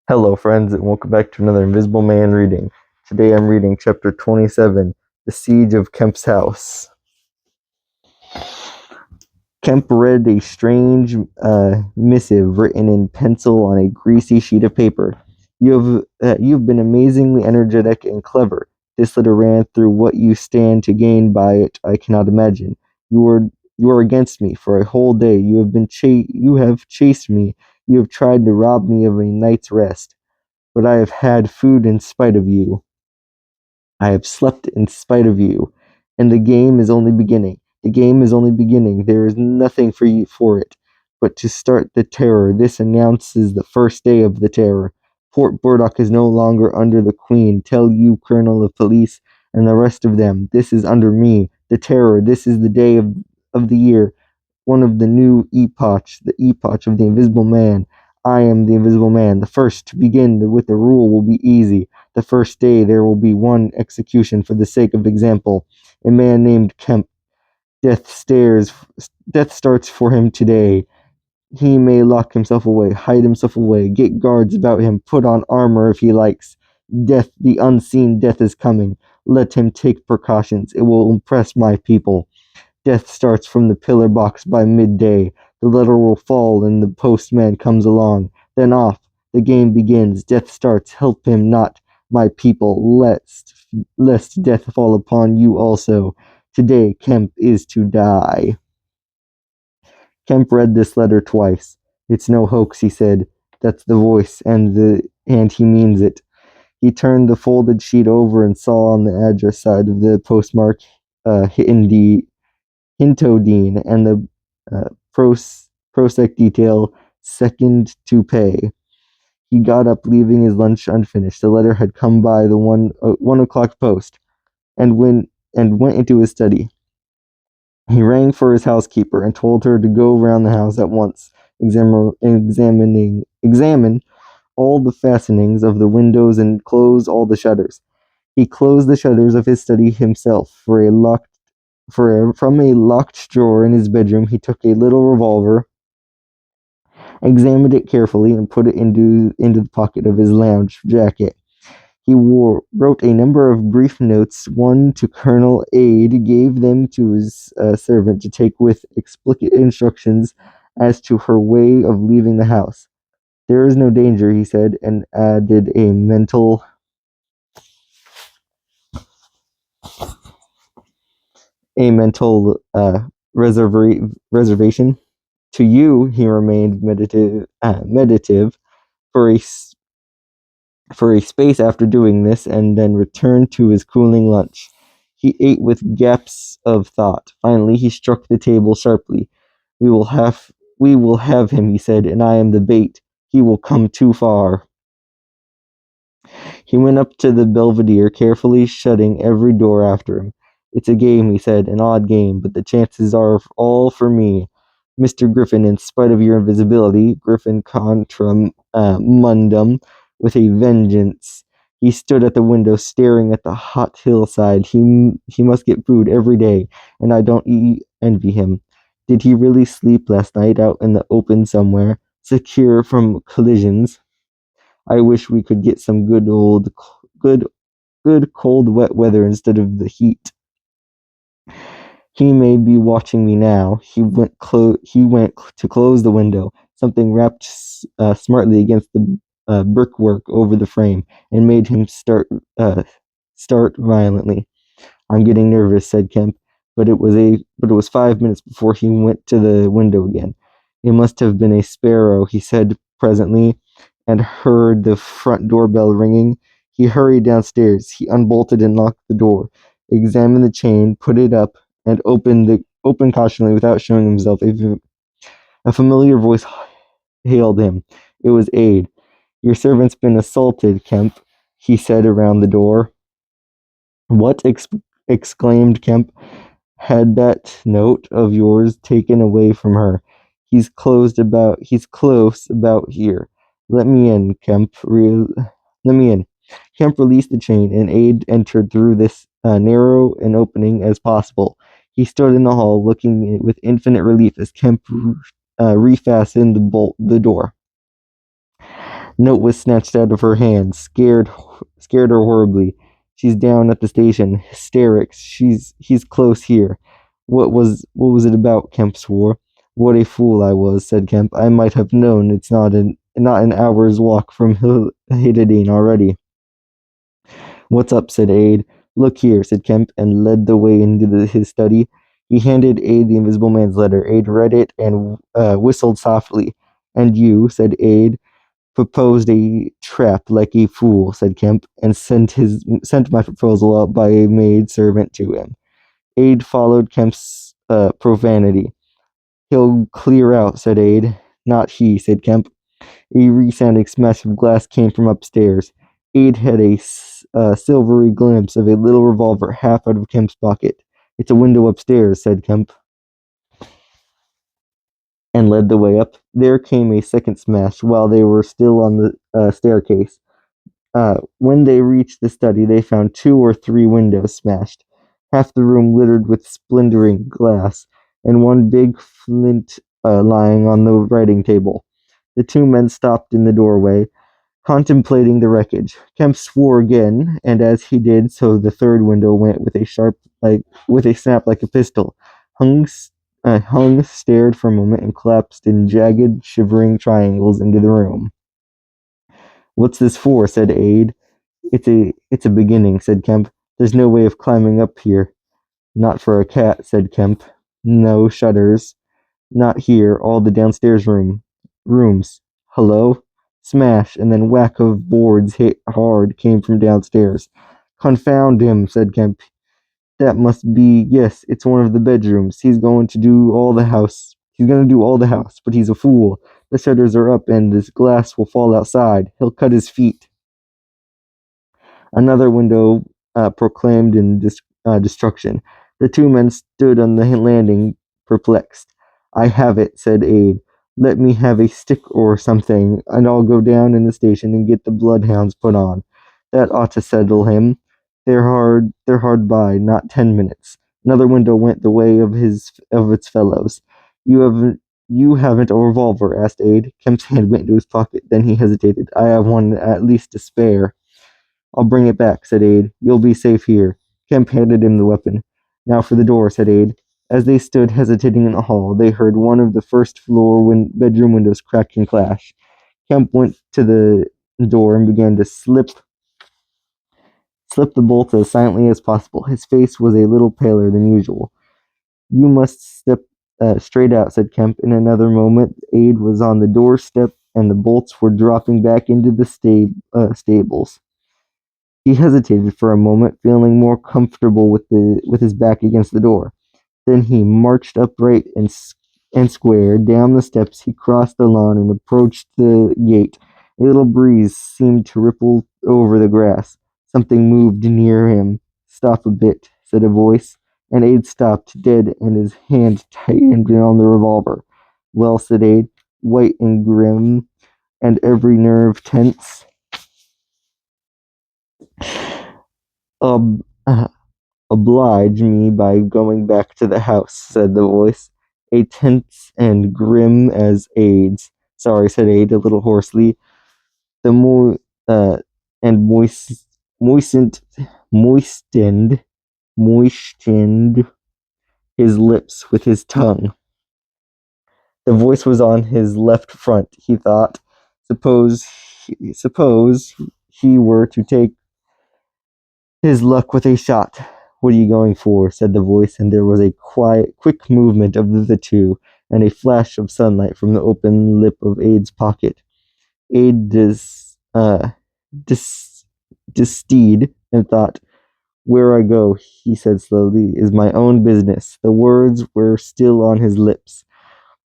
Hello, friends, and welcome back to another Invisible Man reading. Today I'm reading Chapter 27, The Siege of Kemp's House. Kemp read a strange missive written in pencil on a greasy sheet of paper. You've been amazingly energetic and clever. This letter ran through. What you stand to gain by it, I cannot imagine. You are against me for a whole day. You have chased me. You have tried to rob me of a night's rest. But I have had food in spite of you. I have slept in spite of you. And the game is only beginning. The game is only beginning. There is nothing for it but to start the terror. This announces the first day of the terror. Fort Burdock is no longer under the Queen. Tell you, Colonel of Police, and the rest of them, this is under me. The terror. This is the day of the year. One of the new epochs, the epoch of the Invisible Man. I am the Invisible Man. The first to begin with the rule will be easy. The first day there will be one execution for the sake of example. A man named Kemp. Death starts for him today. He may lock himself away, hide himself away, get guards about him, put on armor if he likes. Death, the unseen death is coming. Let him take precautions. It will impress my people. Death starts from the pillar box by midday. The letter will fall and the postman comes along. Then off. The game begins. Death starts. Help him not, my people, lest death fall upon you also. Today Kemp is to die. Kemp read this letter twice. It's no hoax, he said. That's the voice, and he means it. He turned the folded sheet over and saw on the address side of the postmark Hintodine and the prosec detail second to pay. He got up, leaving his lunch unfinished. The letter had come by the 1 o'clock post, and went into his study. He rang for his housekeeper and told her to go round the house at once, examine all the fastenings of the windows and close all the shutters. He closed the shutters of his study himself. From a locked drawer in his bedroom, he took a little revolver, examined it carefully, and put it into the pocket of his lounge jacket. He wrote a number of brief notes, one to Colonel Ade, gave them to his servant to take with explicit instructions as to her way of leaving the house. There is no danger, he said, and added a mental reservation. To you, he remained meditative for a space after doing this, and then returned to his cooling lunch. He ate with gaps of thought. Finally, he struck the table sharply. We will have him, he said, and I am the bait. He will come too far. He went up to the belvedere, carefully shutting every door after him. It's a game, he said, an odd game, but the chances are all for me. Mr. Griffin, in spite of your invisibility, Griffin contra mundum, with a vengeance. He stood at the window, staring at the hot hillside. He must get food every day, and I don't envy him. Did he really sleep last night out in the open somewhere, secure from collisions? I wish we could get some good cold wet weather instead of the heat. He may be watching me now. He went to close the window. Something rapped smartly against the brickwork over the frame, and made him start violently. I'm getting nervous, said Kemp, but it was 5 minutes before he went to the window again. It must have been a sparrow, he said presently, and heard the front doorbell ringing. He hurried downstairs. He unbolted and locked the door, examined the chain, put it up, and opened cautiously without showing himself. A familiar voice hailed him. It was Ade. Your servant's been assaulted, Kemp, he said around the door. What? Exclaimed Kemp. Had that note of yours taken away from her. He's close about here. Let me in, Kemp. Let me in. Kemp released the chain, and Ade entered through this narrow an opening as possible. He stood in the hall, looking with infinite relief as Kemp refastened the door. Note was snatched out of her hand, scared her horribly. She's down at the station. Hysterics. He's close here. What was it about? Kemp swore. What a fool I was, said Kemp. I might have known it's not an hour's walk from Hidadine already. What's up? Said Aide. Look here, said Kemp, and led the way into his study. He handed Aide the Invisible Man's letter. Aide read it and whistled softly. And you, said Aide, proposed a trap like a fool, said Kemp, and sent my proposal out by a maid servant to him. Aide followed Kemp's profanity. He'll clear out, said Aide. Not he, said Kemp. A resounding smash of glass came from upstairs. Aide had a silvery glimpse of a little revolver half out of Kemp's pocket. It's a window upstairs, said Kemp, and led the way up. There came a second smash while they were still on the staircase. When they reached the study, they found 2 or 3 windows smashed, half the room littered with splintering glass, and one big flint lying on the writing table. The 2 men stopped in the doorway, contemplating the wreckage. Kemp swore again, and as he did so, the third window went with a snap like a pistol. Hung stared for a moment and collapsed in jagged, shivering triangles into the room. What's this for? Said Aide. It's a beginning, said Kemp. There's no way of climbing up here. Not for a cat, said Kemp. No shutters. Not here. All the downstairs rooms. Hello? Smash, and then whack of boards hit hard came from downstairs. Confound him, said Kemp. That must be, yes, it's one of the bedrooms. He's going to do all the house. He's going to do all the house, but he's a fool. The shutters are up and this glass will fall outside. He'll cut his feet. Another window proclaimed in destruction. The 2 men stood on the landing, perplexed. I have it, said Aide. Let me have a stick or something, and I'll go down in the station and get the bloodhounds put on. That ought to settle him. They're hard by, not 10 minutes. Another window went the way of its fellows. You haven't a revolver? Asked Aide. Kemp's hand went into his pocket. Then he hesitated. I have one at least to spare. I'll bring it back, said Aide. You'll be safe here. Kemp handed him the weapon. Now for the door, said Aide. As they stood hesitating in the hall, they heard one of the first-floor bedroom windows crack and clash. Kemp went to the door and began to slip the bolt as silently as possible. His face was a little paler than usual. You must step straight out, said Kemp. In another moment, Aide was on the doorstep, and the bolts were dropping back into the stables. He hesitated for a moment, feeling more comfortable with his back against the door. Then he marched upright and square. Down the steps he crossed the lawn and approached the gate. A little breeze seemed to ripple over the grass. Something moved near him. Stop a bit, said a voice, and Aide stopped dead and his hand tightened on the revolver. Well, said Aide, white and grim, and every nerve tense. Um, Oblige me by going back to the house, said the voice, a tense and grim as Aide's. Sorry, said Aide a little hoarsely. The and moistened his lips with his tongue. The voice was on his left front, he thought. Suppose he were to take his luck with a shot. What are you going for? Said the voice, and there was a quick movement of the 2, and a flash of sunlight from the open lip of Aide's pocket. Aide desteed and thought, where I go, he said slowly, is my own business. The words were still on his lips.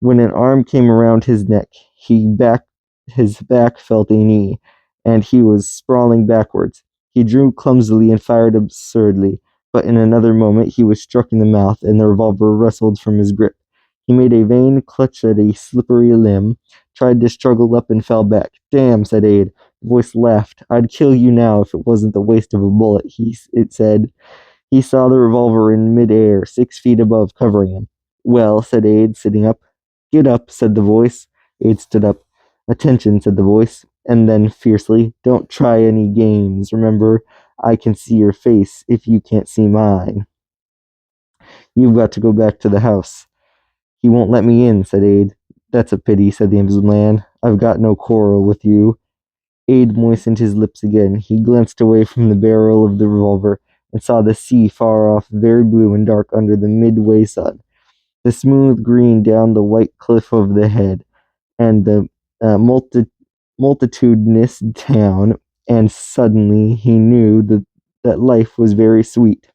When an arm came around his neck, his back felt a knee, and he was sprawling backwards. He drew clumsily and fired absurdly, but in another moment he was struck in the mouth, and the revolver wrestled from his grip. He made a vain clutch at a slippery limb, tried to struggle up, and fell back. Damn, said Aide. The voice laughed. I'd kill you now if it wasn't the waste of a bullet, it said. He saw the revolver in mid-air, 6 feet above, covering him. Well, said Aide, sitting up. Get up, said the voice. Aide stood up. Attention, said the voice. And then fiercely, "Don't try any games. Remember, I can see your face if you can't see mine. You've got to go back to the house." "He won't let me in," said Aid. "That's a pity," said the Invisible Man. "I've got no quarrel with you." Aid moistened his lips again. He glanced away from the barrel of the revolver and saw the sea far off, very blue and dark under the midway sun, the smooth green down the white cliff of the head, and the multitudinous town. And suddenly he knew that life was very sweet.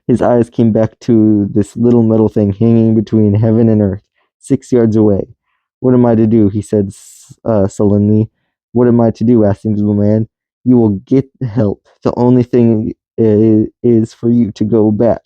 His eyes came back to this little metal thing hanging between heaven and earth, 6 yards away. "What am I to do?" he said sullenly. "What am I to do?" asked the Invisible Man. "You will get help. The only thing is for you to go back.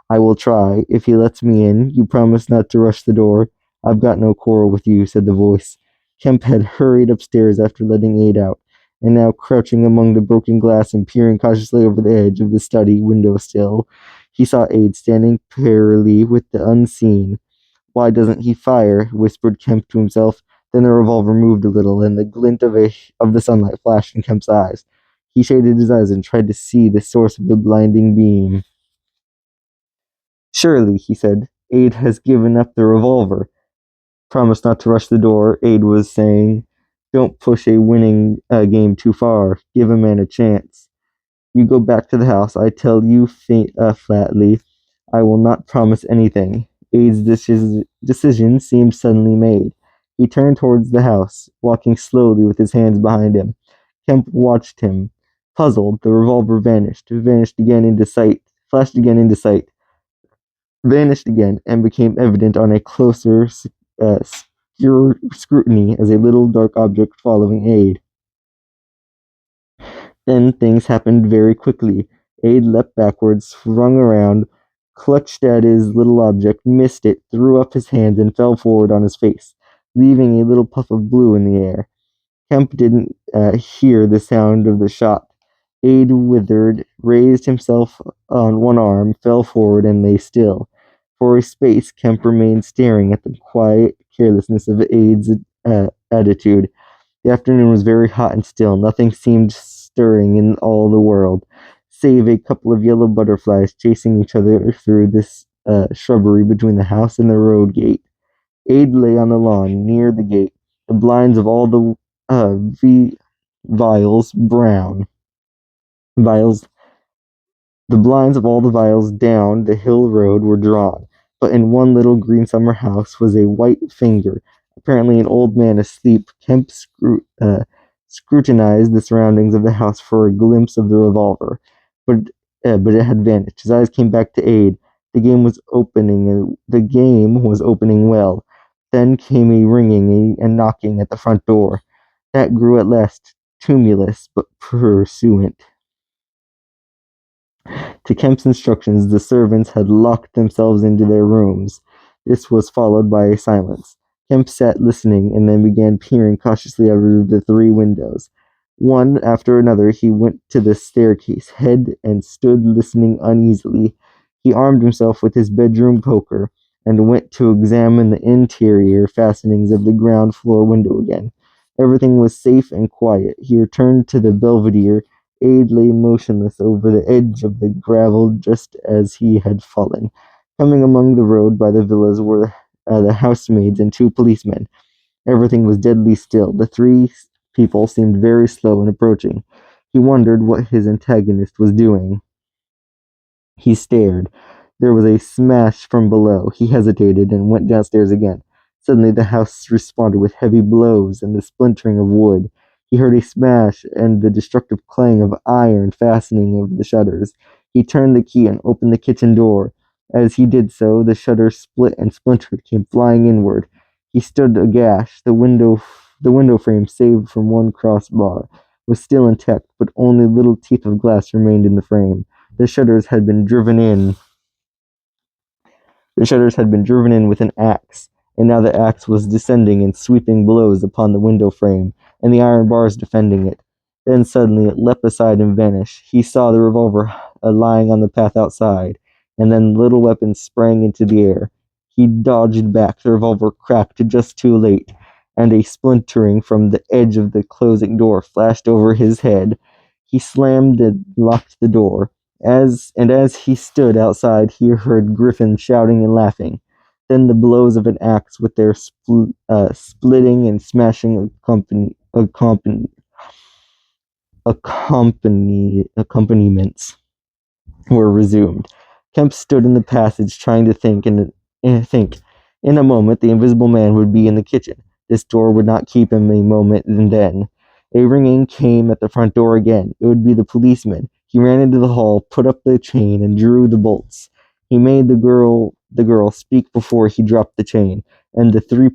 I will try, if he lets me in. You promise not to rush the door." "I've got no quarrel with you," said the voice. Kemp had hurried upstairs after letting Aid out, and now crouching among the broken glass and peering cautiously over the edge of the study window sill, he saw Aid standing parallelly with the unseen. "Why doesn't he fire?" whispered Kemp to himself. Then the revolver moved a little, and the glint of the sunlight flashed in Kemp's eyes. He shaded his eyes and tried to see the source of the blinding beam. "Surely," he said, "Aid has given up the revolver." "Promise not to rush the door," Aid was saying. "Don't push a winning game too far. Give a man a chance. You go back to the house. I tell you flatly, I will not promise anything." Aid's decision seemed suddenly made. He turned towards the house, walking slowly with his hands behind him. Kemp watched him. Puzzled, the revolver vanished again into sight, flashed again into sight, vanished again, and became evident on a closer scrutiny as a little dark object following Aid. Then things happened very quickly. Aid leapt backwards, swung around, clutched at his little object, missed it, threw up his hands, and fell forward on his face, leaving a little puff of blue in the air. Kemp didn't hear the sound of the shot. Aid withered, raised himself on one arm, fell forward, and lay still. For a space, Kemp remained staring at the quiet carelessness of Aid's attitude. The afternoon was very hot and still. Nothing seemed stirring in all the world, save a couple of yellow butterflies chasing each other through this shrubbery between the house and the road gate. Aid lay on the lawn near the gate, the blinds of all the vials brown. Vials The blinds of all the vials down the hill road were drawn, but in one little green summer house was a white finger, apparently an old man asleep. Kemp scrutinized the surroundings of the house for a glimpse of the revolver, but it had vanished. His eyes came back to Aid. The game was opening well. Then came a ringing and knocking at the front door. That grew at last tumultuous but pursuant. To Kemp's instructions, the servants had locked themselves into their rooms. This was followed by a silence. Kemp sat listening, and then began peering cautiously out of the three windows. One after another he went to the staircase head and stood listening uneasily. He armed himself with his bedroom poker, and went to examine the interior fastenings of the ground floor window again. Everything was safe and quiet. He returned to the belvedere. Aid lay motionless over the edge of the gravel just as he had fallen. Coming along the road by the villas were the housemaids and two policemen. Everything was deadly still. The three people seemed very slow in approaching. He wondered what his antagonist was doing. He stared. There was a smash from below. He hesitated and went downstairs again. Suddenly the house responded with heavy blows and the splintering of wood. He heard a smash and the destructive clang of iron fastening of the shutters. He turned the key and opened the kitchen door. As he did so, the shutters split and splintered, came flying inward. He stood aghast. The window frame, saved from one crossbar, was still intact, but only little teeth of glass remained in the frame. The shutters had been driven in. The shutters had been driven in with an axe, and now the axe was descending in sweeping blows upon the window frame and the iron bars defending it. Then suddenly it leapt aside and vanished. He saw the revolver lying on the path outside, and then the little weapon sprang into the air. He dodged back. The revolver cracked just too late, and a splintering from the edge of the closing door flashed over his head. He slammed and locked the door. As he stood outside, he heard Griffin shouting and laughing. Then the blows of an axe with their splitting and smashing accompaniments were resumed. Kemp stood in the passage trying to think. In a moment, the invisible man would be in the kitchen. This door would not keep him a moment, and then a ringing came at the front door again. It would be the policeman. He ran into the hall, put up the chain, and drew the bolts. He made the girl speak before he dropped the chain, and the three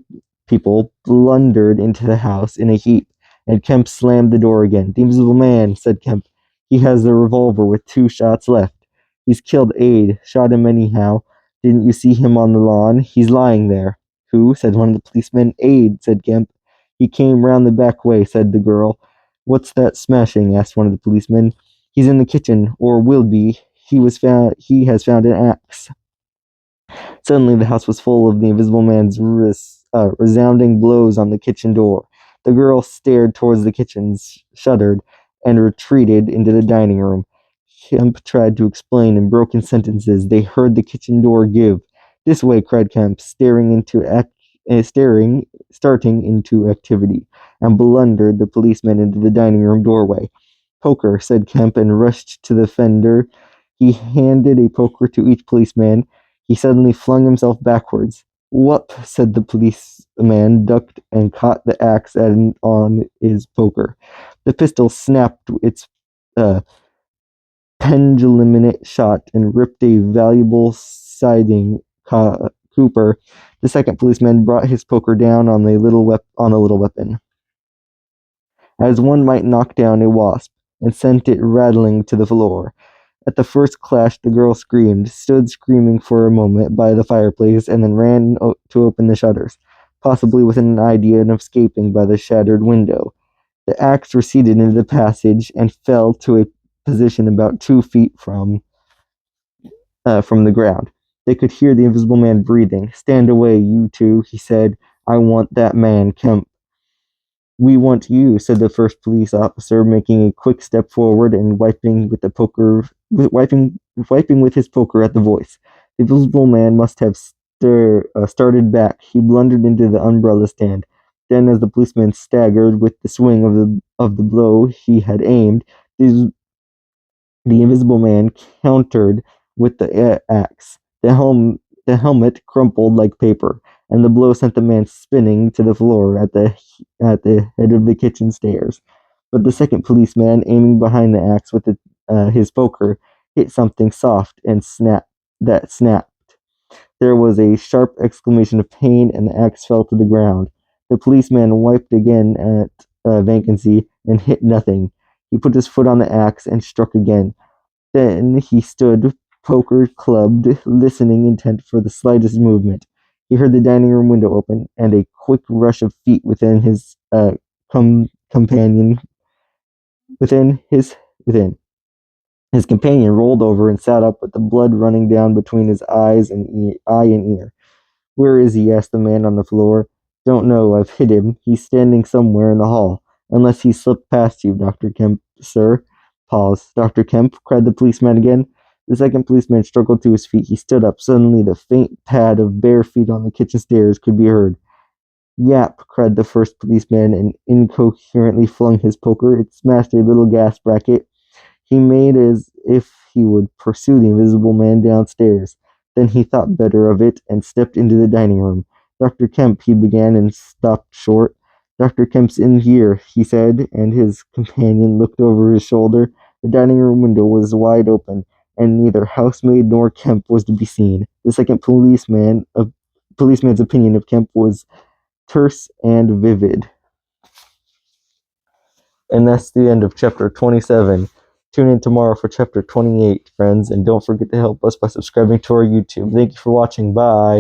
people blundered into the house in a heap, and Kemp slammed the door again. The invisible man, said Kemp. He has the revolver with 2 shots left. He's killed Aide. Shot him anyhow. Didn't you see him on the lawn? He's lying there. Who? Said one of the policemen. Aide, said Kemp. He came round the back way, said the girl. What's that smashing? Asked one of the policemen. He's in the kitchen, or will be. He has found an axe. Suddenly the house was full of the invisible man's resounding blows on the kitchen door. The girl stared towards the kitchen, shuddered, and retreated into the dining room. Kemp tried to explain in broken sentences. They heard the kitchen door give. This way, cried Kemp, starting into activity, and blundered the policeman into the dining room doorway. Poker, said Kemp, and rushed to the fender. He handed a poker to each policeman. He suddenly flung himself backwards. Whoop, said the policeman, ducked, and caught the axe on his poker. The pistol snapped its pendulum-minute shot and ripped a valuable siding Cooper. The second policeman brought his poker down on a little weapon, as one might knock down a wasp, and sent it rattling to the floor. At the first clash, the girl screamed, stood screaming for a moment by the fireplace, and then ran to open the shutters, possibly with an idea of escaping by the shattered window. The axe receded into the passage and fell to a position about 2 feet from the ground. They could hear the invisible man breathing. Stand away, you two, he said. I want that man, Kemp. We want you, said the first police officer, making a quick step forward and wiping with his poker at the voice. The invisible man must have started back. He blundered into the umbrella stand. Then, as the policeman staggered with the swing of the blow he had aimed, the invisible man countered with the axe. The helmet crumpled like paper, and the blow sent the man spinning to the floor at the head of the kitchen stairs. But the second policeman, aiming behind the axe with his poker, hit something soft and snapped. There was a sharp exclamation of pain, and the axe fell to the ground. The policeman wiped again at vacancy and hit nothing. He put his foot on the axe and struck again. Then he stood, poker clubbed, listening intent for the slightest movement. He heard the dining room window open, and a quick rush of feet within his companion. His companion rolled over and sat up with the blood running down between his eye and ear. Where is he? Asked the man on the floor. Don't know. I've hit him. He's standing somewhere in the hall. Unless he slipped past you, Dr. Kemp, sir. Pause. Dr. Kemp, cried the policeman again. The second policeman struggled to his feet. He stood up. Suddenly, the faint pad of bare feet on the kitchen stairs could be heard. Yap, cried the first policeman, and incoherently flung his poker. It smashed a little gas bracket. He made as if he would pursue the invisible man downstairs. Then he thought better of it and stepped into the dining room. Dr. Kemp, he began, and stopped short. Dr. Kemp's in here, he said, and his companion looked over his shoulder. The dining room window was wide open, and neither housemaid nor Kemp was to be seen. The second policeman's opinion of Kemp was terse and vivid. And that's the end of chapter 27. Tune in tomorrow for chapter 28, friends, and don't forget to help us by subscribing to our YouTube. Thank you for watching. Bye.